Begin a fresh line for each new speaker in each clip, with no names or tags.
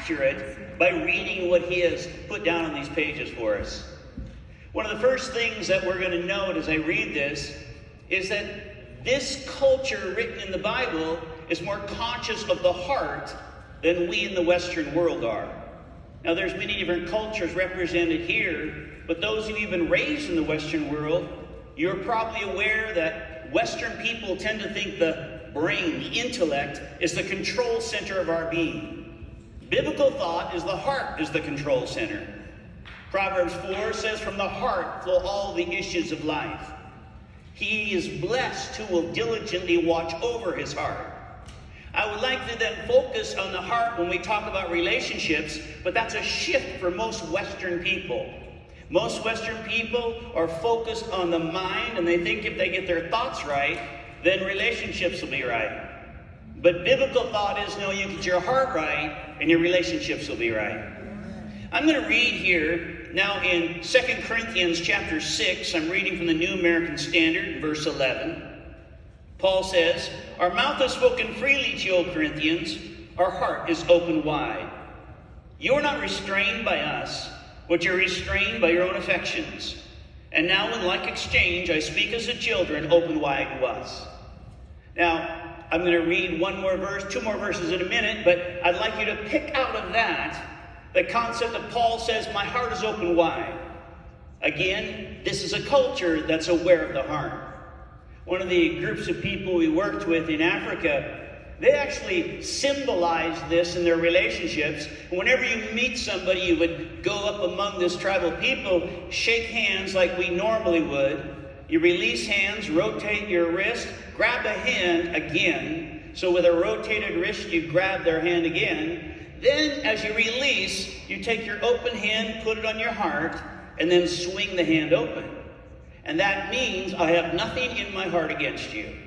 accurate by reading what he has put down on these pages for us. One of the first things that we're going to note as I read this is that this culture written in the Bible is more conscious of the heart than we in the Western world are. Now, there's many different cultures represented here, but those of you who've been raised in the Western world, you're probably aware that Western people tend to think the brain, the intellect, is the control center of our being. Biblical thought is the heart is the control center. Proverbs 4 says, from the heart flow all the issues of life. He is blessed who will diligently watch over his heart. I would like to then focus on the heart when we talk about relationships, but that's a shift for most Western people. Most Western people are focused on the mind, and they think if they get their thoughts right, then relationships will be right. But biblical thought is, no, you get your heart right, and your relationships will be right. I'm going to read here now in 2 Corinthians chapter 6. I'm reading from the New American Standard, verse 11. Paul says, our mouth has spoken freely to you, O Corinthians. Our heart is open wide. You are not restrained by us, but you're restrained by your own affections. And now in like exchange, I speak as the children, open wide to us. Now, I'm going to read one more verse, two more verses in a minute, but I'd like you to pick out of that the concept that Paul says, my heart is open wide. Again, this is a culture that's aware of the heart. One of the groups of people we worked with in Africa, they actually symbolized this in their relationships. Whenever you meet somebody, you would go up among this tribal people, shake hands like we normally would. You release hands, rotate your wrist, grab a hand again. So with a rotated wrist, you grab their hand again. Then as you release, you take your open hand, put it on your heart, and then swing the hand open. And that means I have nothing in my heart against you.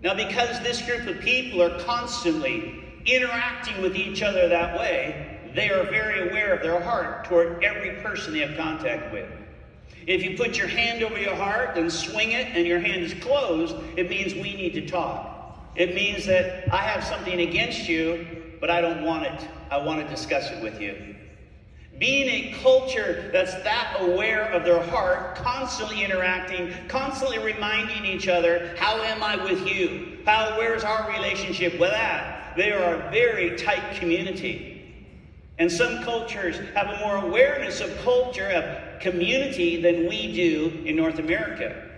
Now, because this group of people are constantly interacting with each other that way, they are very aware of their heart toward every person they have contact with. If you put your hand over your heart and swing it and your hand is closed, it means we need to talk. It means that I have something against you, but I don't want it. I want to discuss it with you. Being a culture that's that aware of their heart, constantly interacting, constantly reminding each other, how am I with you? Where's our relationship with that? They are a very tight community. And some cultures have a more awareness of culture, of community, than we do in North America.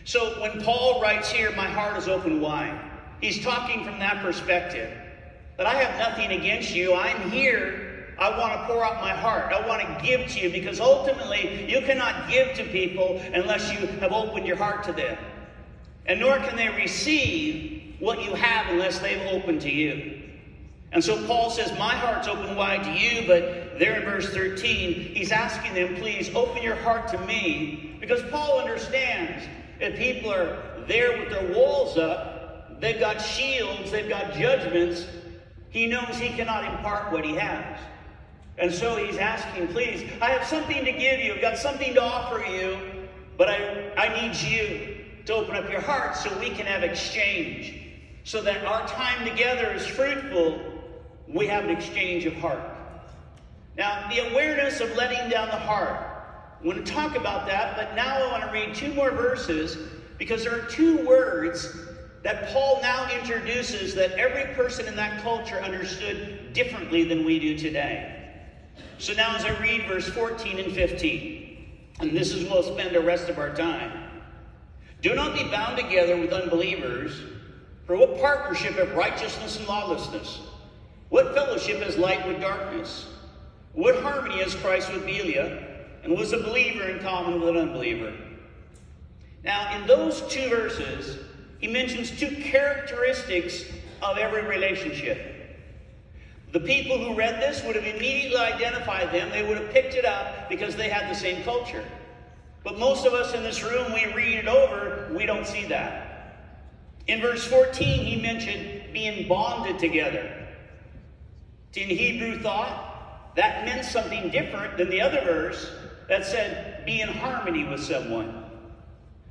So when Paul writes here, my heart is open wide, he's talking from that perspective. That I have nothing against you. I'm here. I want to pour out my heart. I want to give to you, because ultimately you cannot give to people unless you have opened your heart to them. And nor can they receive what you have unless they've opened to you. And so Paul says, my heart's open wide to you, but there in verse 13, he's asking them, please open your heart to me, because Paul understands if people are there with their walls up, they've got shields, they've got judgments, he knows he cannot impart what he has. And so he's asking, please, I have something to give you. I've got something to offer you. But I need you to open up your heart so we can have exchange. So that our time together is fruitful. We have an exchange of heart. Now, the awareness of letting down the heart. I want to talk about that. But now I want to read two more verses. Because there are two words that Paul now introduces that every person in that culture understood differently than we do today. So now as I read verse 14 and 15, and this is where we'll spend the rest of our time. Do not be bound together with unbelievers, for what partnership have righteousness and lawlessness? What fellowship has light with darkness? What harmony has Christ with Belial? And was a believer in common with an unbeliever? Now in those two verses, he mentions two characteristics of every relationship. The people who read this would have immediately identified them. They would have picked it up because they had the same culture. But most of us in this room, we read it over, we don't see that. In verse 14, he mentioned being bonded together. In Hebrew thought, that meant something different than the other verse that said be in harmony with someone.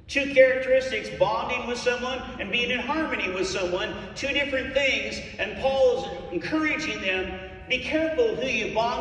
Two characteristics, bonding with someone and being in harmony with someone, two different things, and Paul is encouraging them be careful who you bond